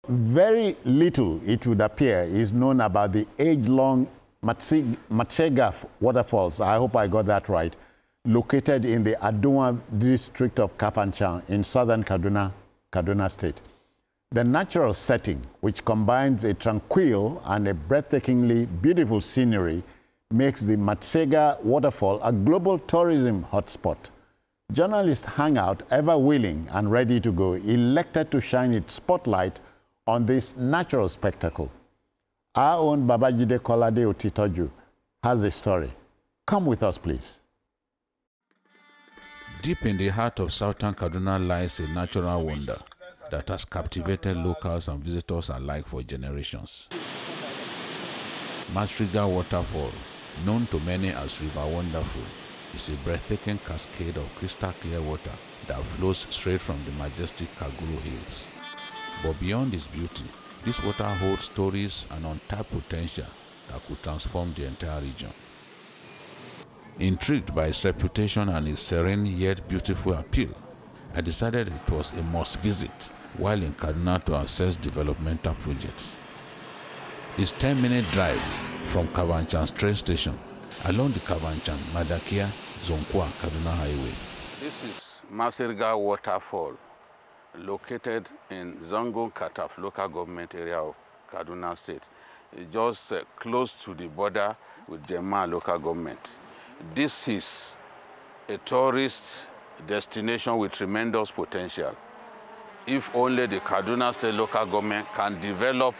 Very little, it would appear, is known about the age-long Matsirga waterfalls, I hope I got that right, located in the Kaduna district of Kafanchan in southern Kaduna State. The natural setting, which combines a tranquil and a breathtakingly beautiful scenery, makes the Matsirga waterfall a global tourism hotspot. Journalists Hangout, ever willing and ready to go, elected to shine its spotlight on this natural spectacle. Our own Babajide Kolade Otitoju has a story. Come with us, please. Deep in the heart of southern Kaduna lies a natural wonder that has captivated locals and visitors alike for generations. Matsirga Waterfall, known to many as River Wonderful, is a breathtaking cascade of crystal clear water that flows straight from the majestic Kaguru Hills. But beyond its beauty, this water holds stories and untapped potential that could transform the entire region. Intrigued by its reputation and its serene yet beautiful appeal, I decided it was a must visit while in Kaduna to assess developmental projects. It's 10-minute drive from Kafanchan train station along the Kafanchan-Madakia Zonkwa Kaduna Highway. This is Matsirga Waterfall, located in Zangon Kataf local government area of Kaduna State. It's just close to the border with Jema local government. This is a tourist destination with tremendous potential. If only the Kaduna State local government can develop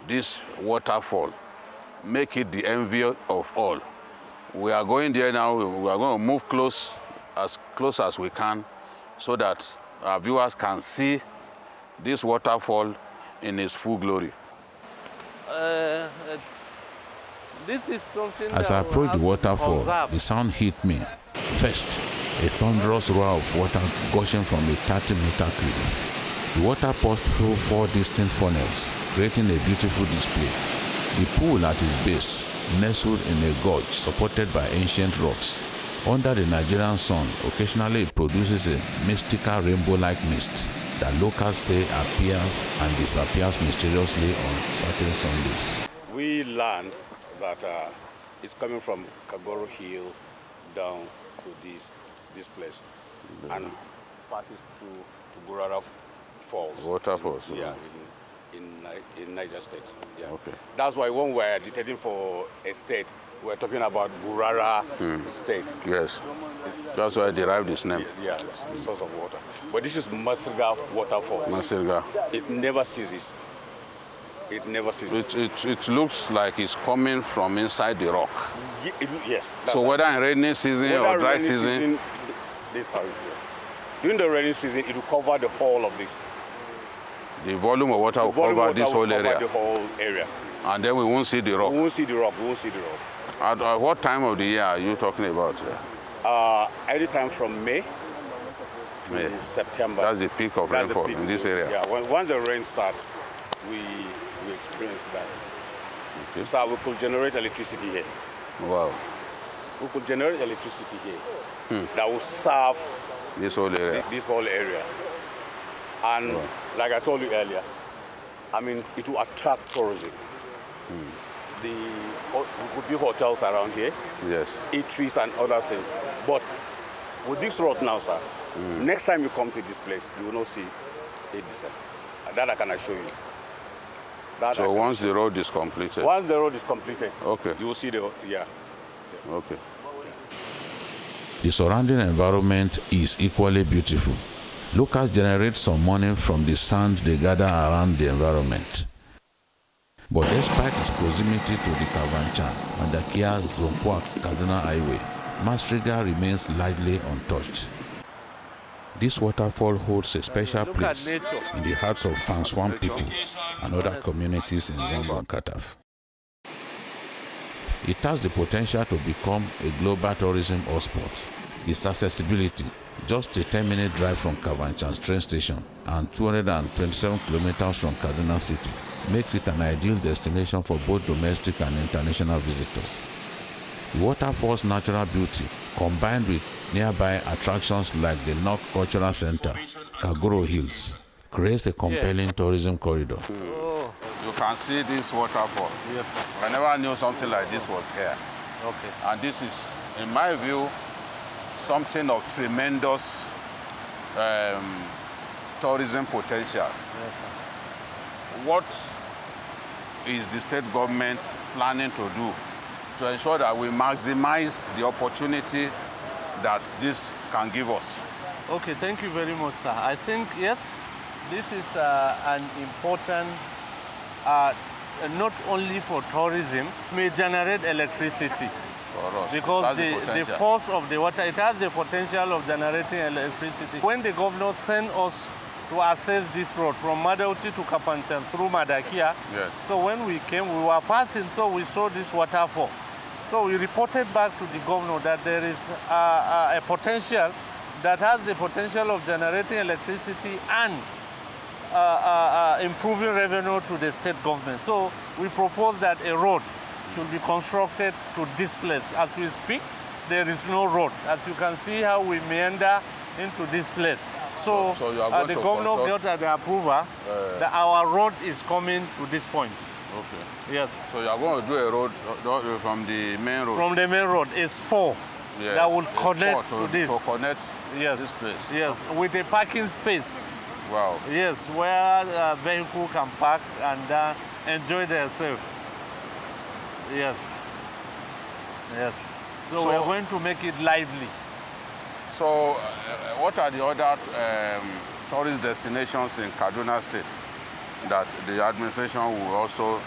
this waterfall, make it the envy of all. We are going there now. We are going to move close as we can so that our viewers can see this waterfall in its full glory. This is something as I approached the waterfall, the sound hit me. First, a thunderous roar of water gushing from a 30-meter cliff. The water pours through 4 distinct funnels, creating a beautiful display. The pool at its base, nestled in a gorge supported by ancient rocks. Under the Nigerian sun, occasionally it produces a mystical rainbow-like mist that locals say appears and disappears mysteriously on certain Sundays. We learned that it's coming from Kaguru Hill down to this place and passes through to Gurara Falls. Waterfalls. Yeah, in Niger State. Yeah. Okay. That's why when we're agitating for a state, we're talking about Gurara State. Yes. That's why I derived this name. Yeah, it's the source of water. But this is Matsirga Waterfall. Matsirga. It never ceases. It never ceases. It looks like it's coming from inside the rock. Yes. So whether in rainy season or dry season, this is how it works. During the rainy season, it will cover the whole of this. The volume of water will cover this whole area. The whole area. And then we won't see the rock. We won't see the rock. We won't see the rock. At what time of the year are you talking about? Anytime from May to September. That's the peak of rainfall in this area. Yeah. Once the rain starts, we experience that. Okay. So we could generate electricity here. Wow. We could generate electricity here that will serve this whole area. This whole area. And like I told you earlier, I mean, it will attract tourism. There could be hotels around here, yes, eateries and other things. But with this road now, sir, next time you come to this place, you will not see a descent. That I can assure you. So once the road is completed? Once the road is completed, okay, you will see the, Okay. The surrounding environment is equally beautiful. Locals generate some money from the sand they gather around the environment. But despite its proximity to the Kafanchan and the Kia Zonkwa Kaduna Highway, Matsirga remains largely untouched. This waterfall holds a special place in the hearts of Panswan people and other communities in Zangon Kataf. It has the potential to become a global tourism hotspot. Its accessibility, just a 10-minute drive from Kafanchan train station and 227 kilometers from Kaduna City, makes it an ideal destination for both domestic and international visitors. The waterfall's natural beauty, combined with nearby attractions like the North Cultural Center, Kaguru Hills, creates a compelling tourism corridor. Oh, You can see this waterfall. yes. I never knew something like this was here. Okay. And this is, in my view, something of tremendous tourism potential. Yes, sir. What is the state government planning to do to ensure that we maximize the opportunity that this can give us? Okay, thank you very much, sir. I think, yes, this is an important, not only for tourism, may generate electricity. For us. Because That's the force of the water, it has the potential of generating electricity. When the governor sent us to access this road from Madauchi to Kapanchan through Madakia, yes. so when we came, we were passing, so we saw this waterfall. So we reported back to the governor that there is a potential that has the potential of generating electricity and improving revenue to the state government. So we propose that a road should be constructed to this place. As we speak, there is no road. As you can see how we meander into this place. So the governor got the approval that our road is coming to this point. Okay. Yes. So you are going to do a road from the main road? From the main road, a spur that will connect to this. To connect yes. this place? Yes, with a parking space. Wow. Yes, where a vehicle can park and enjoy themselves. Yes. Yes. So we're going to make it lively. So what are the other tourist destinations in Kaduna State that the administration will also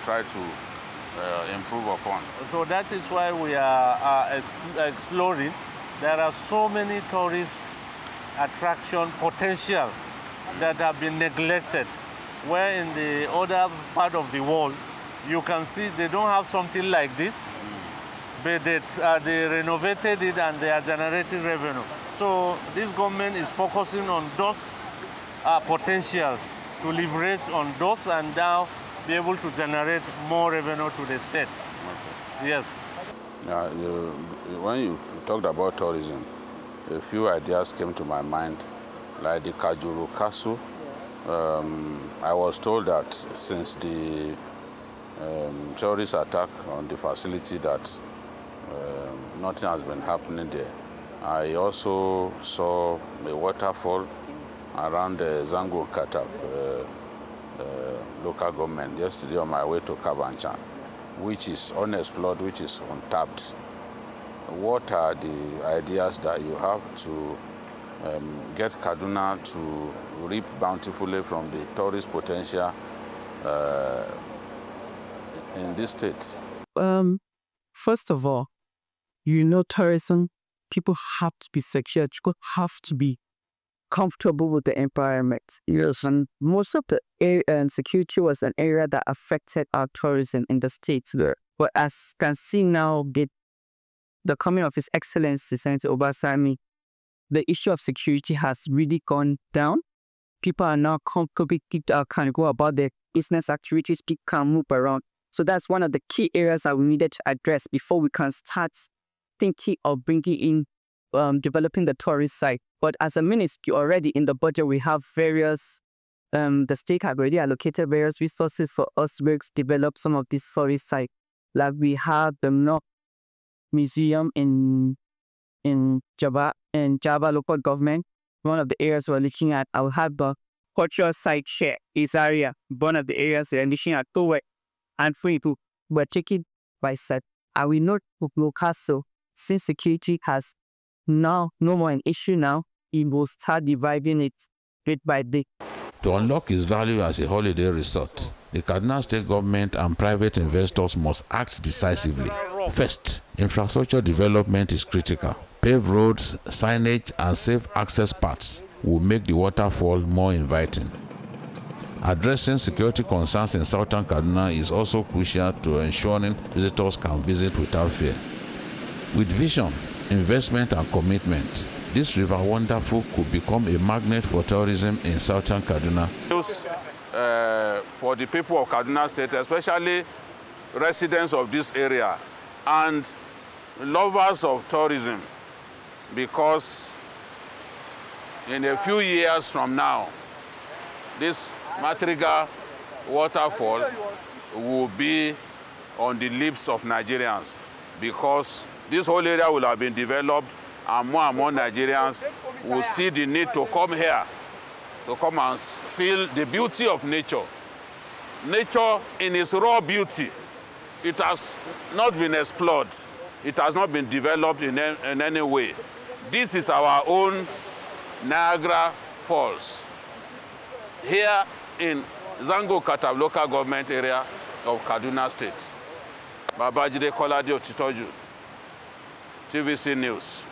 try to improve upon? So that is why we are exploring. There are so many tourist attraction potential that have been neglected, where in the other part of the world, you can see they don't have something like this, but they renovated it and they are generating revenue. So this government is focusing on those potentials to leverage on those and now be able to generate more revenue to the state. Okay. Yes. When you talked about tourism, a few ideas came to my mind, like the Kajuru Castle. I was told that since the terrorist attack on the facility that nothing has been happening there. I also saw a waterfall around the Zango Katab local government yesterday on my way to Kabanchan, which is unexplored, which is untapped. What are the ideas that you have to get Kaduna to reap bountifully from the tourist potential in this state? First of all, tourism, people have to be secure, people have to be comfortable with the environment. Yes. And most of the security was an area that affected our tourism in the states. There. But as you can see now, the coming of His Excellency, Senator Obasami, the issue of security has really gone down. People are now comfortable, can go about their business activities, people can move around. So that's one of the key areas that we needed to address before we can start thinking of bringing in, developing the tourist side. But as a ministry already in the budget, we have various, the state have already allocated various resources for us to develop some of these tourist sites. Like we have the North Museum in Java local government. One of the areas we're looking at, I will have the cultural site share is area. One of the areas they're looking at to and free to we're taking by set. And we know Castle, since security has now no more an issue now, it will start reviving it bit by bit. To unlock its value as a holiday resort, the Kaduna state government and private investors must act decisively. First, infrastructure development is critical. Paved roads, signage, and safe access paths will make the waterfall more inviting. Addressing security concerns in southern Kaduna is also crucial to ensuring visitors can visit without fear. With vision, investment, and commitment, this river wonderful could become a magnet for tourism in southern Kaduna. For the people of Kaduna State, especially residents of this area and lovers of tourism, because in a few years from now, this Matsirga waterfall will be on the lips of Nigerians, because this whole area will have been developed and more Nigerians will see the need to come here, to come and feel the beauty of nature. Nature in its raw beauty, it has not been explored. It has not been developed in any way. This is our own Niagara Falls. Here in Zango Katab local government area of Kaduna State. Babajide Kolade Otitoju, TVC News,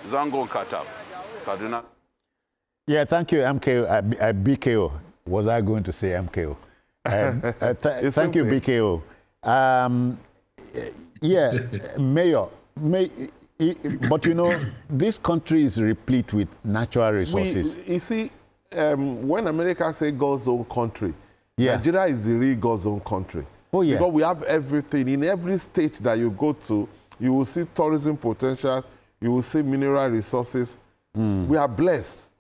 Zango Katab, Kaduna. Yeah, thank you, MKO. BKO. Was I going to say MKO? Thank you, BKO. Yeah, Mayor, but you know, this country is replete with natural resources. You see, when America say God's own country, yeah. Nigeria is the real God's own country. Oh, yeah. Because we have everything. In every state that you go to, you will see tourism potentials, you will see mineral resources. We are blessed.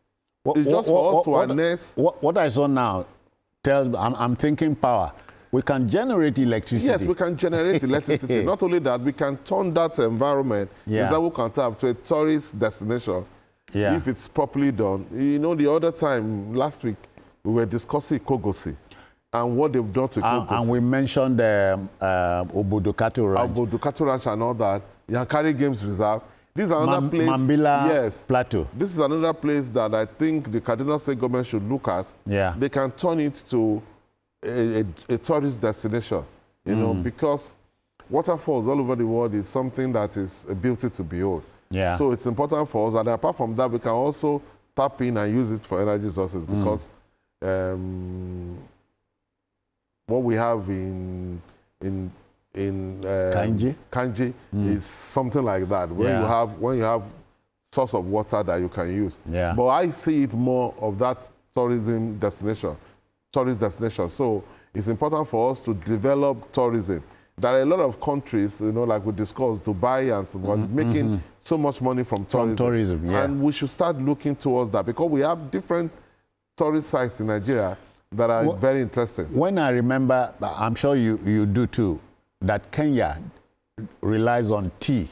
It's just for us to harness. What I saw now tells I'm thinking power. We can generate electricity. Yes, we can generate electricity. Not only that, we can turn that environment, Zawu Kantab, to a tourist destination if it's properly done. You know, the other time, last week, we were discussing Kogosi and what they've done to Kogosi. And we mentioned Obodokatu Ranch. Obodokatu Ranch and all that. Yankari Games Reserve. This is another place. Mambila Plateau. This is another place that I think the Kaduna State government should look at. Yeah. They can turn it to a tourist destination, you know, because waterfalls all over the world is something that is a beauty to behold. Yeah. So it's important for us, and apart from that, we can also tap in and use it for energy resources, because what we have in Kanji is something like that, where when you have source of water that you can use. Yeah. But I see it more of that tourist destination. So it's important for us to develop tourism. There are a lot of countries, you know, like we discussed, Dubai and so on, making so much money from tourism. And we should start looking towards that, because we have different tourist sites in Nigeria that are very interesting. When I remember, I'm sure you do too, that Kenya relies on tea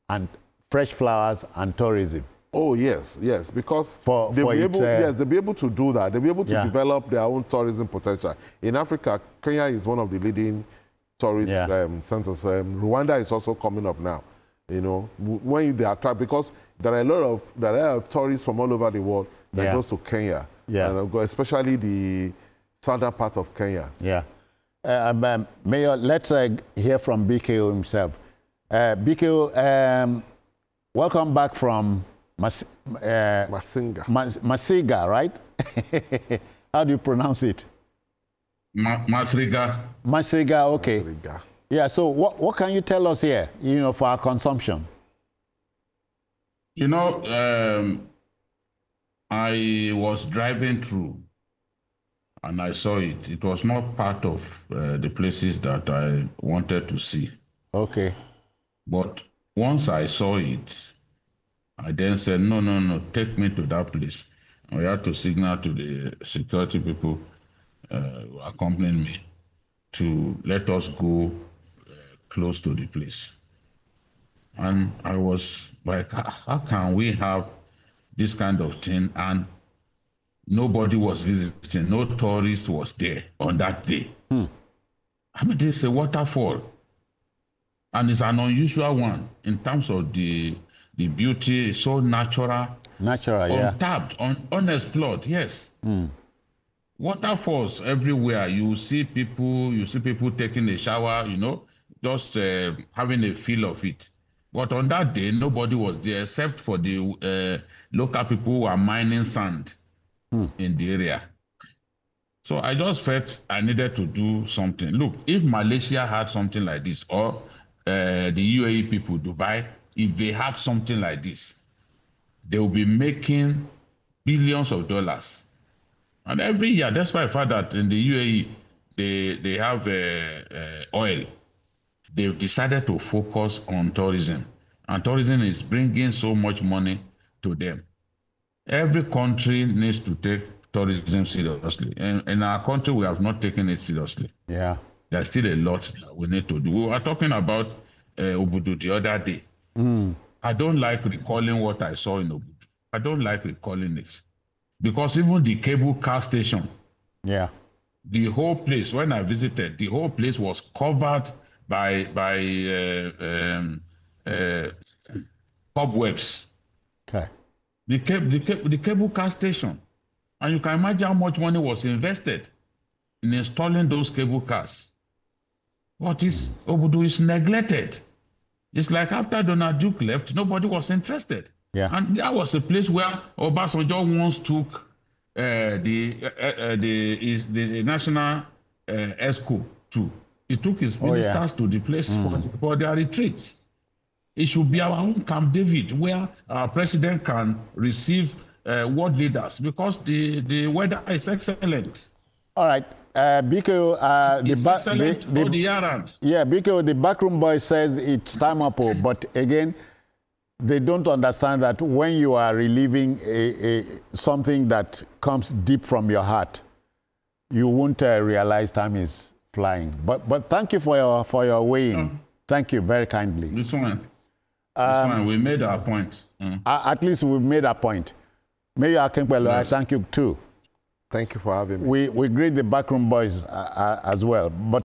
and fresh flowers and tourism. Oh, yes, because they'll be able to do that. They'll be able to develop their own tourism potential. In Africa, Kenya is one of the leading tourist centers. Rwanda is also coming up now, you know, when they attract, because there are a lot of tourists from all over the world that goes to Kenya, and especially the southern part of Kenya. Yeah. Mayor, let's hear from BKO himself. BKO, welcome back from Matsirga, right? How do you pronounce it? Matsirga. Matsirga, okay. Matsirga. Yeah, so what can you tell us here, you know, for our consumption? You know, I was driving through and I saw it. It was not part of the places that I wanted to see. Okay. But once I saw it, I then said, no, take me to that place. And we had to signal to the security people who accompanied me to let us go close to the place. And I was like, how can we have this kind of thing? And nobody was visiting, no tourist was there on that day. I mean, there's a waterfall. And it's an unusual one in terms of the beauty. Is so natural, untapped, unexplored. Yes. Waterfalls everywhere. You see people taking a shower, you know, just having a feel of it. But on that day, nobody was there except for the local people who were mining sand in the area. So I just felt I needed to do something. Look, if Malaysia had something like this, or the UAE people, Dubai, if they have something like this, they will be making billions of dollars. And every year, that's why I found that in the UAE, they have oil. They've decided to focus on tourism. And tourism is bringing so much money to them. Every country needs to take tourism seriously. In our country, we have not taken it seriously. Yeah. There's still a lot that we need to do. We were talking about Obudu the other day. I don't like recalling what I saw in Obudu. I don't like recalling it. Because even the cable car station, the whole place, when I visited, the whole place was covered by cobwebs. Okay. The cable car station. And you can imagine how much money was invested in installing those cable cars. What is Obudu is neglected. It's like after Donald Duke left, nobody was interested. Yeah. And that was a place where Obasanjo once took the national ESCO to. He took his ministers to the place for their retreats. It should be our own Camp David, where our president can receive world leaders, because the weather is excellent. All right, Biko, Biko, the backroom boy says it's time up, but again, they don't understand that when you are relieving something that comes deep from your heart, you won't realize time is flying. But thank you for your weighing. Thank you very kindly. This one, we made our point. At least we've made our point. Mayor Akinpelu, I thank you too. Thank you for having me. We greet the backroom boys as well. But